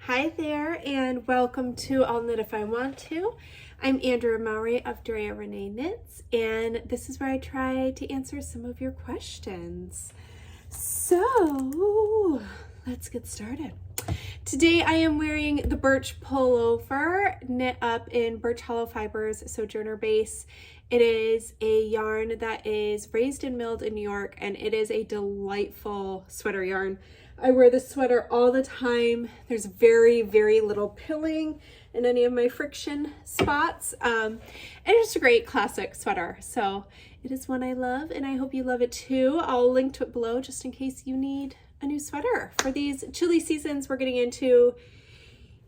Hi there, and welcome to I'll Knit If I Want To. I'm Andrea Maury of Andrea Renee Knits, and this is where I try to answer some of your questions. So let's get started. Today I am wearing the birch pullover knit up in Birch Hollow Fibers Sojourner Base. It is a yarn that is raised and milled in New York, and it is a delightful sweater yarn. I wear this sweater all the time. There's very, very little pilling in any of my friction spots. And it's a great classic sweater. So it is one I love, and I hope you love it too. I'll link to it below just in case you need a new sweater for these chilly seasons we're getting into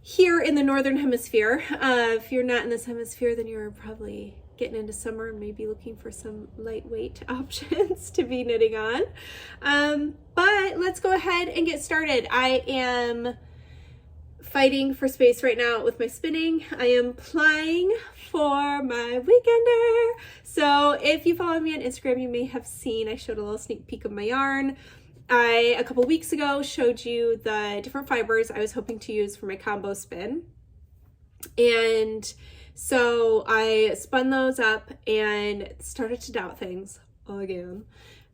here in the Northern Hemisphere. If you're not in this hemisphere, then you're probably getting into summer and maybe looking for some lightweight options to be knitting on. But let's go ahead and get started. I am fighting for space right now with my spinning. I am applying for my weekender. So if you follow me on Instagram, you may have seen I showed a little sneak peek of my yarn. I, a couple weeks ago, showed you the different fibers I was hoping to use for my combo spin. And so I spun those up and started to doubt things again.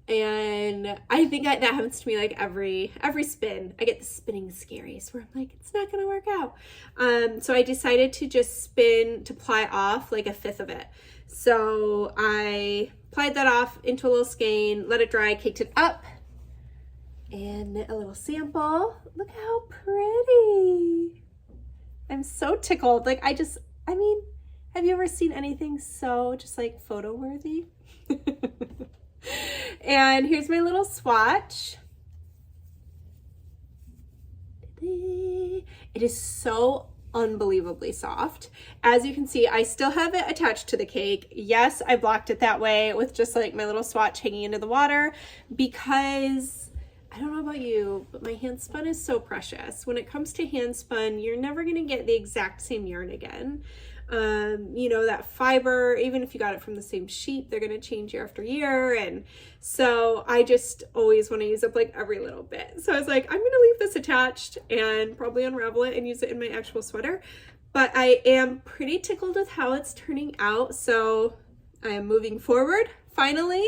And I think that happens to me like every spin. I get the spinning scaries where I'm like, it's not going to work out. So I decided to just spin to ply off like a fifth of it. So I plied that off into a little skein, let it dry, caked it up, and knit a little sample. Look how pretty. I'm so tickled. Like I mean, have you ever seen anything so just like photo worthy? And here's my little swatch. It is so unbelievably soft. As you can see, I still have it attached to the cake. Yes, I blocked it that way with just like my little swatch hanging into the water because I don't know about you, but my hand spun is so precious. When it comes to hand spun, you're never going to get the exact same yarn again. You know, that fiber, even if you got it from the same sheep, they're going to change year after year. And so I just always want to use up like every little bit. So I was like, I'm going to leave this attached and probably unravel it and use it in my actual sweater. But I am pretty tickled with how it's turning out. So I am moving forward finally.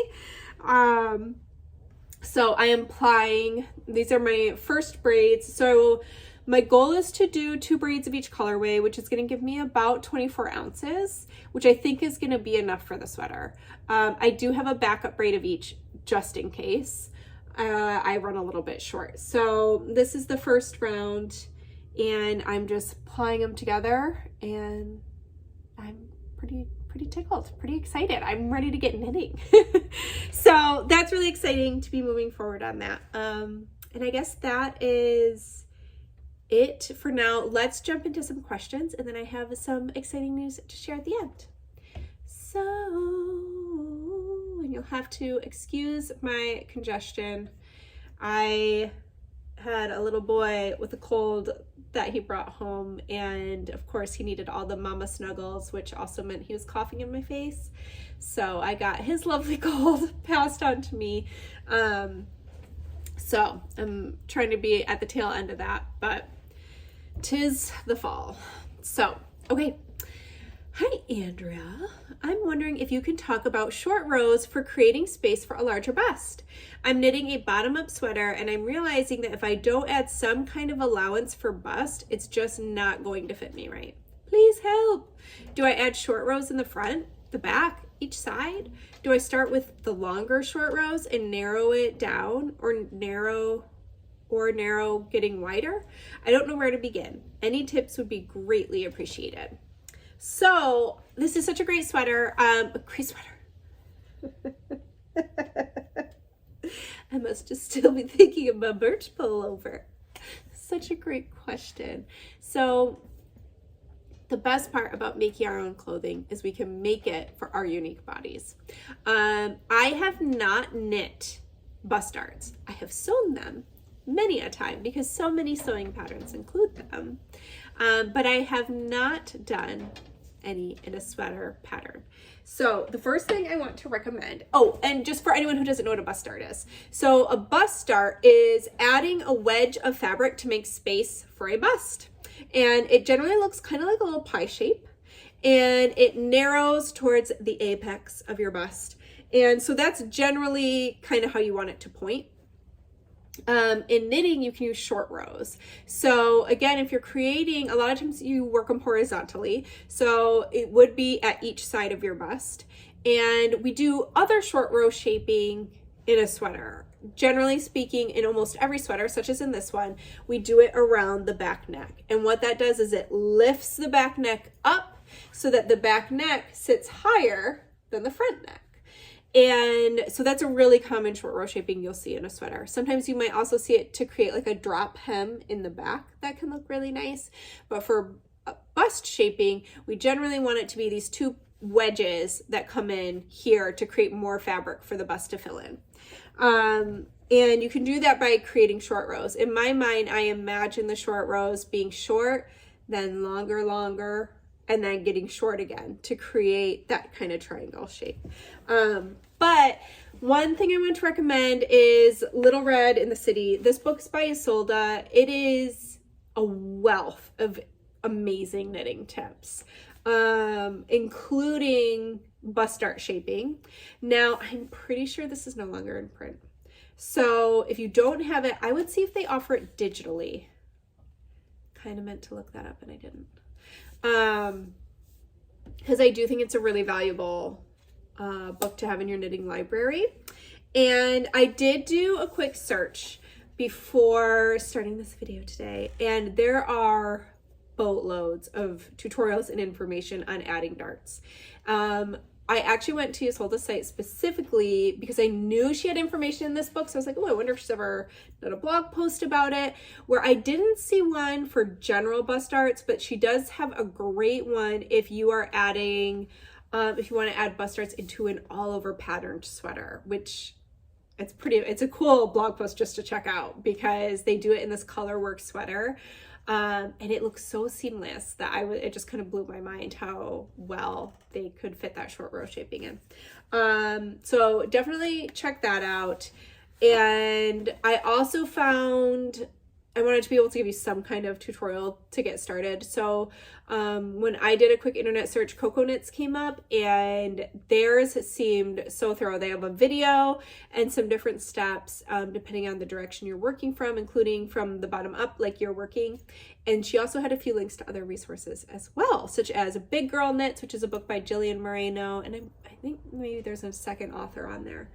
So I am plying, these are my first braids. So my goal is to do 2 braids of each colorway, which is going to give me about 24 ounces, which I think is going to be enough for the sweater. I do have a backup braid of each just in case I run a little bit short. So this is the first round and I'm just plying them together and I'm pretty tickled, pretty excited. I'm ready to get knitting. So that's really exciting to be moving forward on that. And I guess that is it for now. Let's jump into some questions and then I have some exciting news to share at the end. So, and you'll have to excuse my congestion. I had a little boy with a cold that he brought home, and of course he needed all the mama snuggles, which also meant he was coughing in my face. So I got his lovely cold passed on to me. So I'm trying to be at the tail end of that, but 'tis the fall. So, okay. Hi, Andrea. I'm wondering if you can talk about short rows for creating space for a larger bust. I'm knitting a bottom-up sweater and I'm realizing that if I don't add some kind of allowance for bust, it's just not going to fit me right. Please help. Do I add short rows in the front, the back, each side? Do I start with the longer short rows and narrow it down, or narrow getting wider? I don't know where to begin. Any tips would be greatly appreciated. So this is such a great sweater. A great sweater. I must just still be thinking of my birch pullover. Such a great question. So the best part about making our own clothing is we can make it for our unique bodies. I have not knit bust darts. I have sewn them many a time because so many sewing patterns include them. But I have not done any in a sweater pattern. So the first thing I want to recommend, oh, and just for anyone who doesn't know what a bust dart is. So a bust dart is adding a wedge of fabric to make space for a bust. And it generally looks kind of like a little pie shape, and it narrows towards the apex of your bust. And so that's generally kind of how you want it to point. In knitting, you can use short rows. So again, if you're creating, a lot of times you work them horizontally. So it would be at each side of your bust. And we do other short row shaping in a sweater. Generally speaking, in almost every sweater, such as in this one, we do it around the back neck. And what that does is it lifts the back neck up so that the back neck sits higher than the front neck. And so that's a really common short row shaping you'll see in a sweater. Sometimes you might also see it to create like a drop hem in the back that can look really nice. But for bust shaping, we generally want it to be these two wedges that come in here to create more fabric for the bust to fill in. And you can do that by creating short rows. In my mind, I imagine the short rows being short, then longer, and then getting short again to create that kind of triangle shape. But one thing I want to recommend is Little Red in the City. This book's by Isolde. It is a wealth of amazing knitting tips, including bust art shaping. Now, I'm pretty sure this is no longer in print. So if you don't have it, I would see if they offer it digitally. Kind of meant to look that up and I didn't. Because I do think it's a really valuable book to have in your knitting library. And I did do a quick search before starting this video today, and there are boatloads of tutorials and information on adding darts. I actually went to Isolde's site specifically because I knew she had information in this book. So I was like, oh, I wonder if she's ever done a blog post about it, where I didn't see one for general bust darts, but she does have a great one if you are adding, if you want to add bust darts into an all over patterned sweater, which it's a cool blog post just to check out because they do it in this color work sweater. And it looks so seamless that it just kind of blew my mind how well they could fit that short row shaping in. So definitely check that out. And I also found, I wanted to be able to give you some kind of tutorial to get started. So when I did a quick internet search, Coco Knits came up and theirs seemed so thorough. They have a video and some different steps depending on the direction you're working from, including from the bottom up like you're working. And she also had a few links to other resources as well, such as Big Girl Knits, which is a book by Jillian Moreno. And I think maybe there's a second author on there.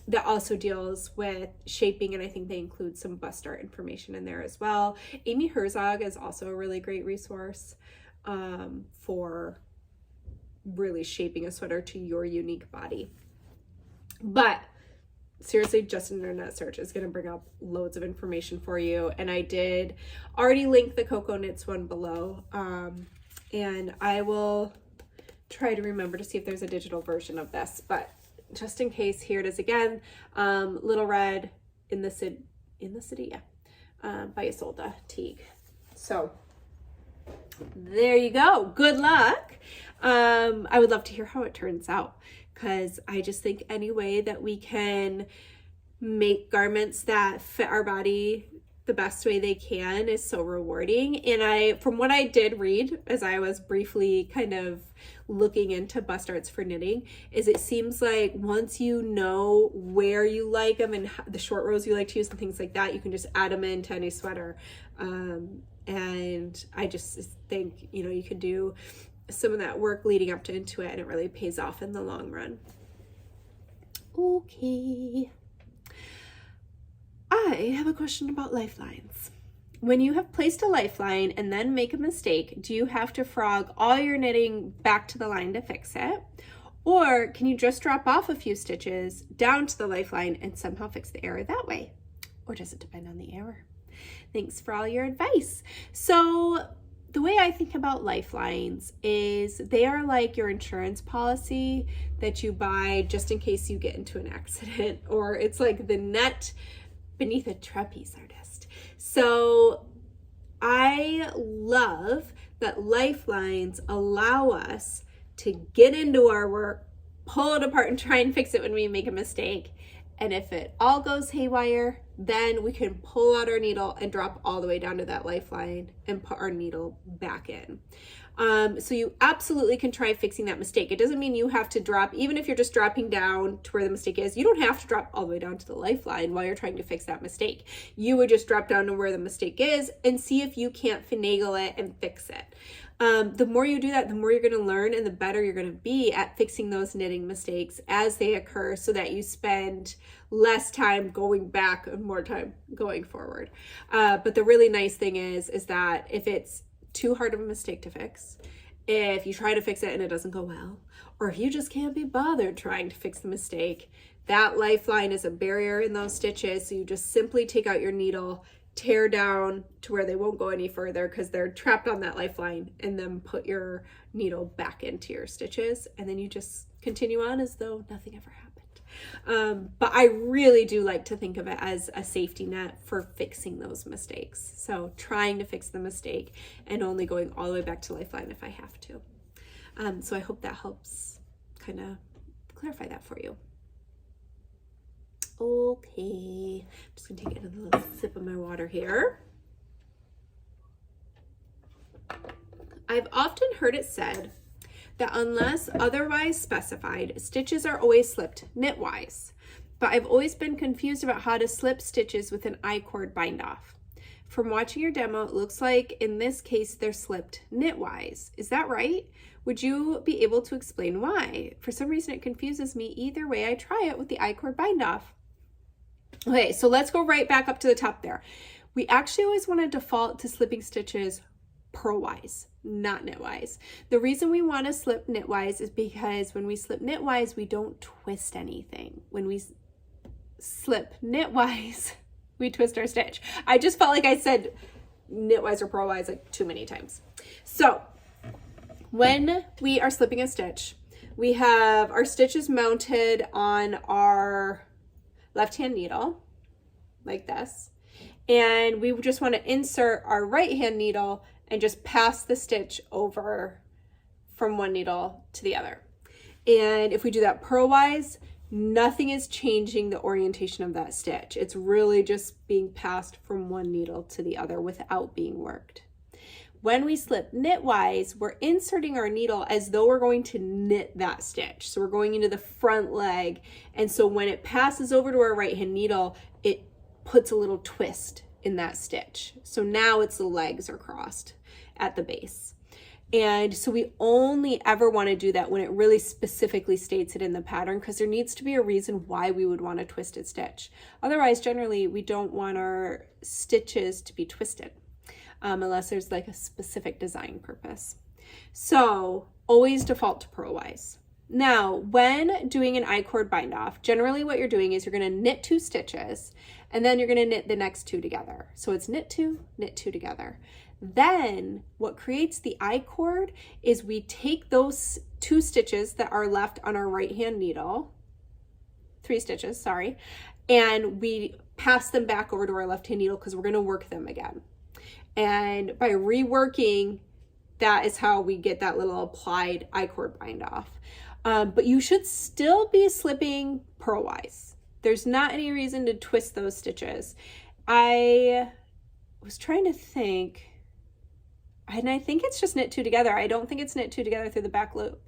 That also deals with shaping, and I think they include some bust art information in there as well. Amy Herzog is also a really great resource for really shaping a sweater to your unique body. But seriously, just an internet search is going to bring up loads of information for you. And I did already link the Coco Knits one below. And I will try to remember to see if there's a digital version of this, but just in case, here it is again. Little Red in the City, by Isolde Teague. So there you go. Good luck. I would love to hear how it turns out, because I just think any way that we can make garments that fit our body the best way they can is so rewarding. And from what I did read as I was briefly kind of looking into bust arts for knitting, is it seems like once you know where you like them and the short rows you like to use and things like that, you can just add them into any sweater. And I just think, you could do some of that work leading up into it, and it really pays off in the long run. Okay. I have a question about lifelines. When you have placed a lifeline and then make a mistake, do you have to frog all your knitting back to the line to fix it? Or can you just drop off a few stitches down to the lifeline and somehow fix the error that way? Or does it depend on the error? Thanks for all your advice. So the way I think about lifelines is they are like your insurance policy that you buy just in case you get into an accident, or it's like the net beneath a trapeze artist. So I love that lifelines allow us to get into our work, pull it apart and try and fix it when we make a mistake. And if it all goes haywire, then we can pull out our needle and drop all the way down to that lifeline and put our needle back in. So you absolutely can try fixing that mistake. It doesn't mean you have to drop, even if you're just dropping down to where the mistake is, you don't have to drop all the way down to the lifeline while you're trying to fix that mistake. You would just drop down to where the mistake is and see if you can't finagle it and fix it. The more you do that, the more you're going to learn and the better you're going to be at fixing those knitting mistakes as they occur, so that you spend less time going back and more time going forward. But the really nice thing is that if it's too hard of a mistake to fix, if you try to fix it and it doesn't go well, or if you just can't be bothered trying to fix the mistake, that lifeline is a barrier in those stitches. So you just simply take out your needle, tear down to where they won't go any further because they're trapped on that lifeline, and then put your needle back into your stitches, and then you just continue on as though nothing ever happened. But I really do like to think of it as a safety net for fixing those mistakes. So trying to fix the mistake and only going all the way back to lifeline if I have to. So I hope that helps kind of clarify that for you. Okay, I'm just gonna take a little sip of my water here. I've often heard it said that unless otherwise specified, stitches are always slipped knitwise, but I've always been confused about how to slip stitches with an I-cord bind off. From watching your demo, it looks like in this case they're slipped knitwise. Is that right? Would you be able to explain why? For some reason it confuses me either way I try it with the I-cord bind off. Okay, so let's go right back up to the top there. We actually always want to default to slipping stitches purlwise, not knitwise. The reason we want to slip knitwise is because when we slip knitwise, we don't twist anything. When we slip knitwise, we twist our stitch. I just felt like I said knitwise or purlwise like too many times. So when we are slipping a stitch, we have our stitches mounted on our left-hand needle like this, and we just want to insert our right-hand needle and just pass the stitch over from one needle to the other. And if we do that purlwise, nothing is changing the orientation of that stitch. It's really just being passed from one needle to the other without being worked. When we slip knitwise, we're inserting our needle as though we're going to knit that stitch. So we're going into the front leg. And so when it passes over to our right-hand needle, it puts a little twist in that stitch. So now it's the legs are crossed at the base. And so we only ever want to do that when it really specifically states it in the pattern, because there needs to be a reason why we would want a twisted stitch. Otherwise, generally, we don't want our stitches to be twisted. Unless there's like a specific design purpose. So always default to purlwise. Now, when doing an I-cord bind off, generally what you're doing is you're going to knit 2 stitches and then you're going to knit the next 2 together. So it's knit 2 together. Then what creates the I-cord is we take those 2 stitches that are left on our right-hand needle, 3 stitches, sorry, and we pass them back over to our left-hand needle because we're going to work them again. And by reworking, that is how we get that little applied I-cord bind off. But you should still be slipping purlwise. There's not any reason to twist those stitches. I was trying to think, and I think it's just knit 2 together. I don't think it's knit 2 together through the back loop.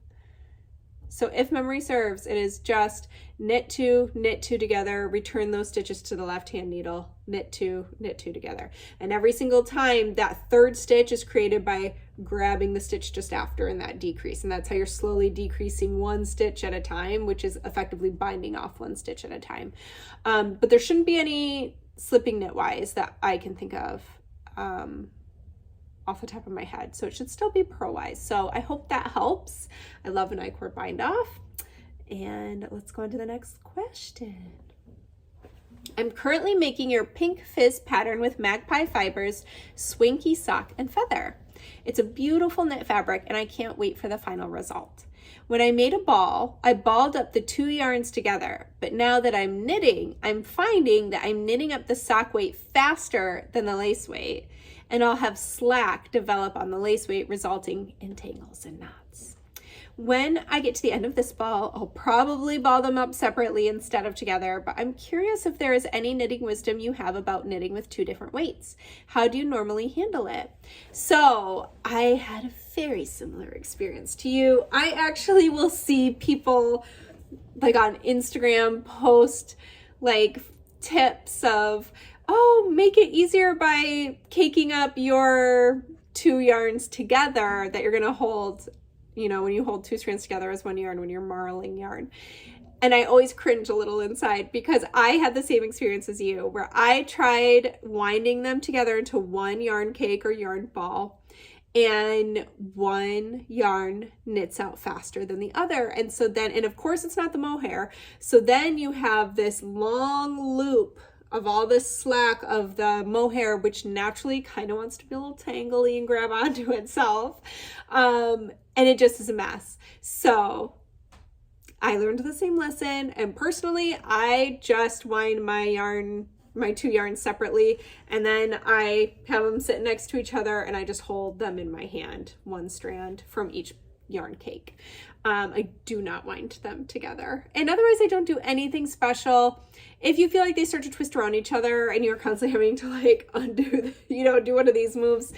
So if memory serves, it is just knit 2 together, return those stitches to the left-hand needle, knit 2 together. And every single time that 3rd stitch is created by grabbing the stitch just after in that decrease. And that's how you're slowly decreasing 1 stitch at a time, which is effectively binding off 1 stitch at a time. But there shouldn't be any slipping knitwise that I can think of off the top of my head. So it should still be purlwise. So I hope that helps. I love an I-cord bind off. And let's go on to the next question. I'm currently making your pink fizz pattern with magpie fibers, swinky sock, and feather. It's a beautiful knit fabric and I can't wait for the final result. When I made a ball, I balled up the 2 yarns together, but now that I'm knitting, I'm finding that I'm knitting up the sock weight faster than the lace weight, and I'll have slack develop on the lace weight, resulting in tangles and knots. When I get to the end of this ball, I'll probably ball them up separately instead of together, but I'm curious if there is any knitting wisdom you have about knitting with two different weights. How do you normally handle it? So I had a very similar experience to you. I actually will see people like on Instagram post like tips of, oh, make it easier by caking up your two yarns together that you're going to hold, you know, when you hold two strands together as one yarn when you're marling yarn. And I always cringe a little inside because I had the same experience as you, where I tried winding them together into one yarn cake or yarn ball, and one yarn knits out faster than the other. And so then, and of course it's not the mohair, so then you have this long loop of all this slack of the mohair, which naturally kind of wants to be a little tangly and grab onto itself. And it just is a mess. So I learned the same lesson, and personally, I just wind my two yarns separately, and then I have them sit next to each other, and I just hold them in my hand, one strand from each yarn cake. I do not wind them together, and otherwise I don't do anything special. If you feel like they start to twist around each other and you're constantly having to like undo, do one of these moves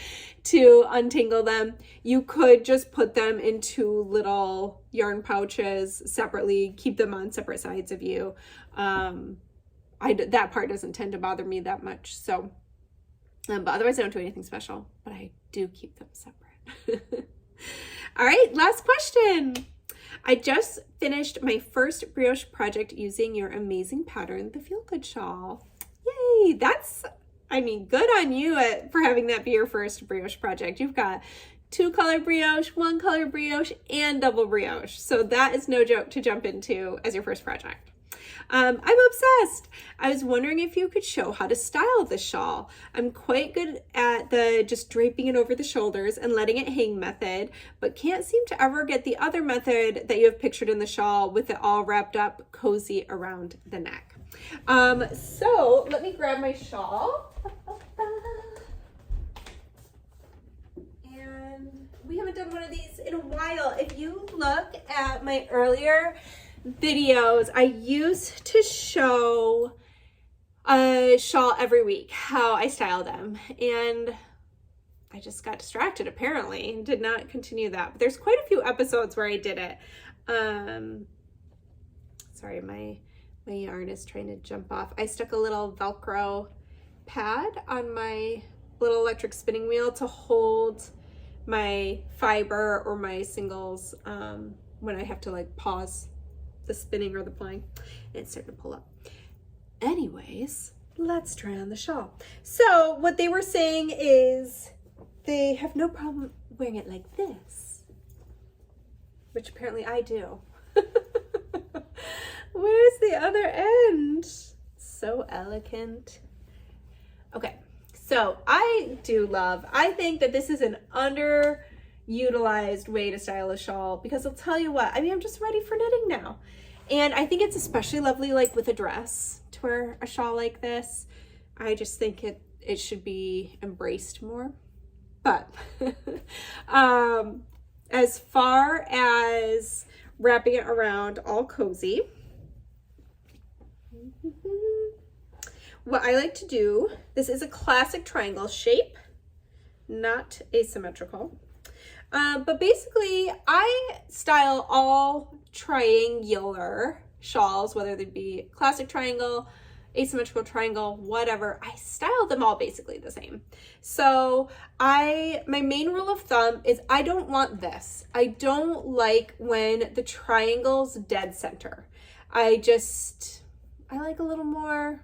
to untangle them, you could just put them into little yarn pouches separately, keep them on separate sides of you. That part doesn't tend to bother me that much. So, but otherwise I don't do anything special, but I do keep them separate. All right, last question. I just finished my first brioche project using your amazing pattern, the Feel Good Shawl. Yay, good on you for having that be your first brioche project. You've got 2-color brioche, 1-color brioche, and double brioche. So that is no joke to jump into as your first project. I'm obsessed. I was wondering if you could show how to style the shawl. I'm quite good at the just draping it over the shoulders and letting it hang method, but can't seem to ever get the other method that you have pictured in the shawl with it all wrapped up cozy around the neck. So let me grab my shawl. And we haven't done one of these in a while. If you look at my earlier videos, I used to show a shawl every week, how I style them, and I just got distracted apparently and did not continue that. But there's quite a few episodes where I did it. Sorry, my yarn is trying to jump off. I stuck a little Velcro pad on my little electric spinning wheel to hold my fiber or my singles when I have to like pause the spinning or the plying, and it's starting to pull up. Anyways, let's try on the shawl. So what they were saying is they have no problem wearing it like this, which apparently I do. Where's the other end? So elegant. Okay, so I think that this is an underutilized way to style a shawl, because I'll tell you what, I'm just ready for knitting now. And I think it's especially lovely like with a dress to wear a shawl like this. I just think it should be embraced more. But as far as wrapping it around all cozy, what I like to do, this is a classic triangle shape, not asymmetrical. But basically, I style all triangular shawls, whether they be classic triangle, asymmetrical triangle, whatever. I style them all basically the same. So my main rule of thumb is I don't want this. I don't like when the triangle's dead center. I like a little more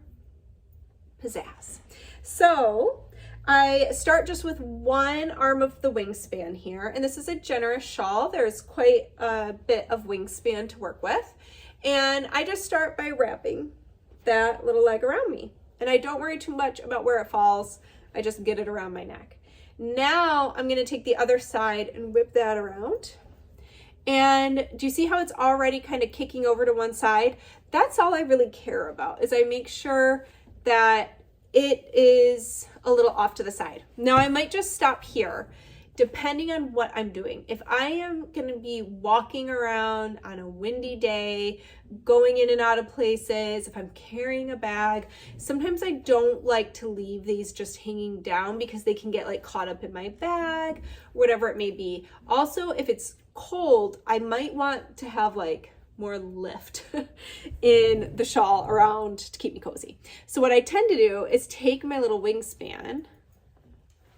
pizzazz. So I start just with one arm of the wingspan here, and this is a generous shawl. There's quite a bit of wingspan to work with, and I just start by wrapping that little leg around me, and I don't worry too much about where it falls. I just get it around my neck. Now I'm going to take the other side and whip that around, and do you see how it's already kind of kicking over to one side? That's all I really care about, is I make sure that it is a little off to the side. Now I might just stop here. depending on what I'm doing. If I am going to be walking around on a windy day, going in and out of places, if I'm carrying a bag, sometimes I don't like to leave these just hanging down because they can get like caught up in my bag, whatever it may be. Also, if it's cold, I might want to have like more lift in the shawl around to keep me cozy. So what I tend to do is take my little wingspan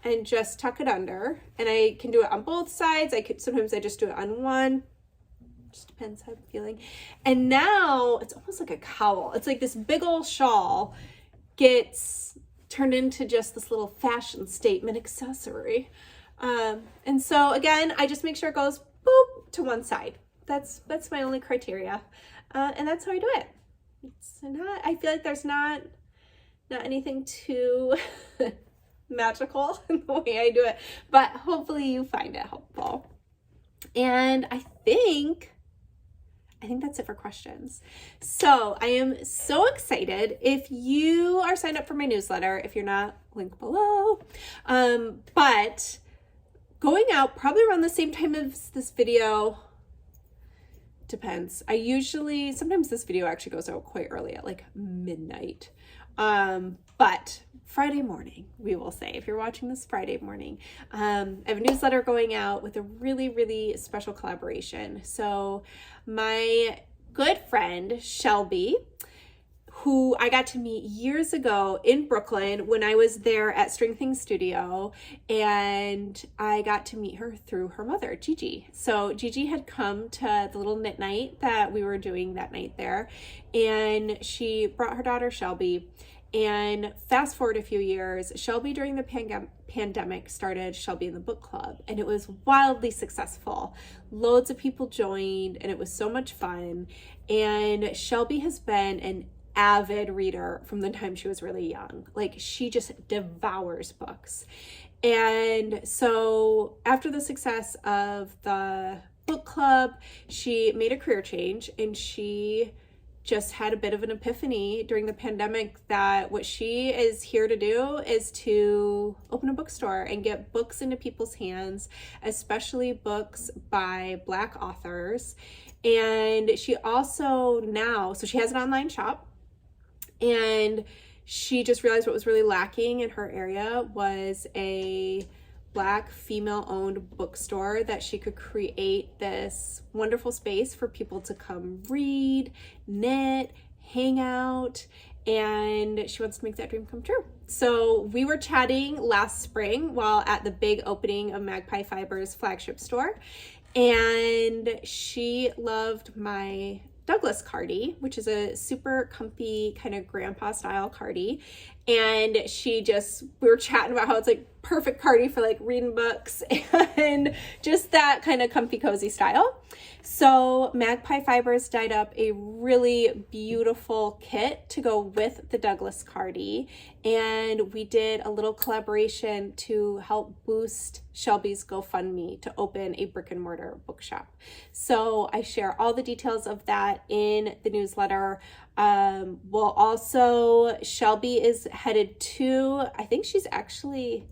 and just tuck it under, and I can do it on both sides. Sometimes I just do it on one, just depends how I'm feeling. And now it's almost like a cowl. It's like this big old shawl gets turned into just this little fashion statement accessory. And so again, I just make sure it goes boop to one side. That's my only criteria. And that's how I do it. I feel like there's not anything too magical in the way I do it, but hopefully you find it helpful. And I think that's it for questions. So I am so excited. If you are signed up for my newsletter, if you're not, link below. But going out probably around the same time as this video, depends. Sometimes this video actually goes out quite early at like midnight. But Friday morning, we will say, if you're watching this Friday morning, I have a newsletter going out with a really, really special collaboration. So my good friend, Shelby, who I got to meet years ago in Brooklyn when I was there at String Things Studio, and I got to meet her through her mother, Gigi. So Gigi had come to the little knit night that we were doing that night there, and she brought her daughter, Shelby. And fast forward a few years, Shelby during the pandemic started Shelby in the Book Club, and it was wildly successful. Loads of people joined, and it was so much fun. And Shelby has been an avid reader from the time she was really young. Like, she just devours books. And so after the success of the book club, she made a career change, and she just had a bit of an epiphany during the pandemic that what she is here to do is to open a bookstore and get books into people's hands, especially books by Black authors. And she also so she has an online shop, and she just realized what was really lacking in her area was a Black female-owned bookstore, that she could create this wonderful space for people to come read, knit, hang out, and she wants to make that dream come true. So we were chatting last spring while at the big opening of Magpie Fiber's flagship store, and she loved my Douglas cardie, which is a super comfy kind of grandpa style cardie. And we were chatting about how it's like perfect cardie for like reading books and just that kind of comfy cozy style. So Magpie Fibers dyed up a really beautiful kit to go with the Douglas cardie, and we did a little collaboration to help boost Shelby's GoFundMe to open a brick and mortar bookshop. So I share all the details of that in the newsletter. Shelby is headed to, I think she's actually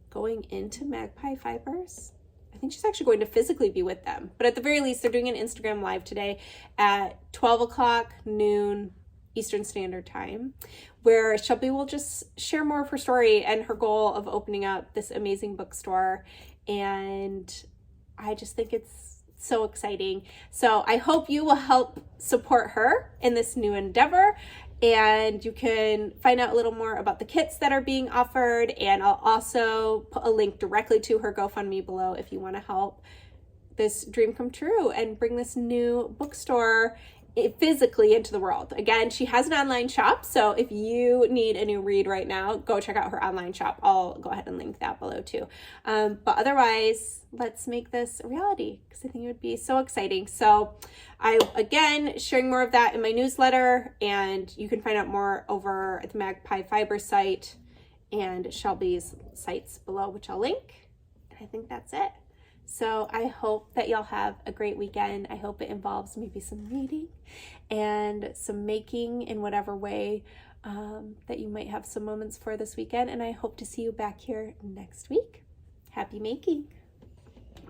going into Magpie Fibers. I think she's actually going to physically be with them, but at the very least, they're doing an Instagram live today at 12 o'clock noon Eastern Standard Time, where Shelby will just share more of her story and her goal of opening up this amazing bookstore. And I just think it's so exciting. So I hope you will help support her in this new endeavor. And you can find out a little more about the kits that are being offered. And I'll also put a link directly to her GoFundMe below if you want to help this dream come true and bring this new bookstore physically into the world. Again, she has an online shop, so if you need a new read right now, go check out her online shop. I'll go ahead and link that below too. But otherwise, let's make this a reality, because I think it would be so exciting. So again, sharing more of that in my newsletter, and you can find out more over at the Magpie Fiber site and Shelby's sites below, which I'll link. And I think that's it. So I hope that y'all have a great weekend. I hope it involves maybe some reading and some making in whatever way that you might have some moments for this weekend. And I hope to see you back here next week. Happy making!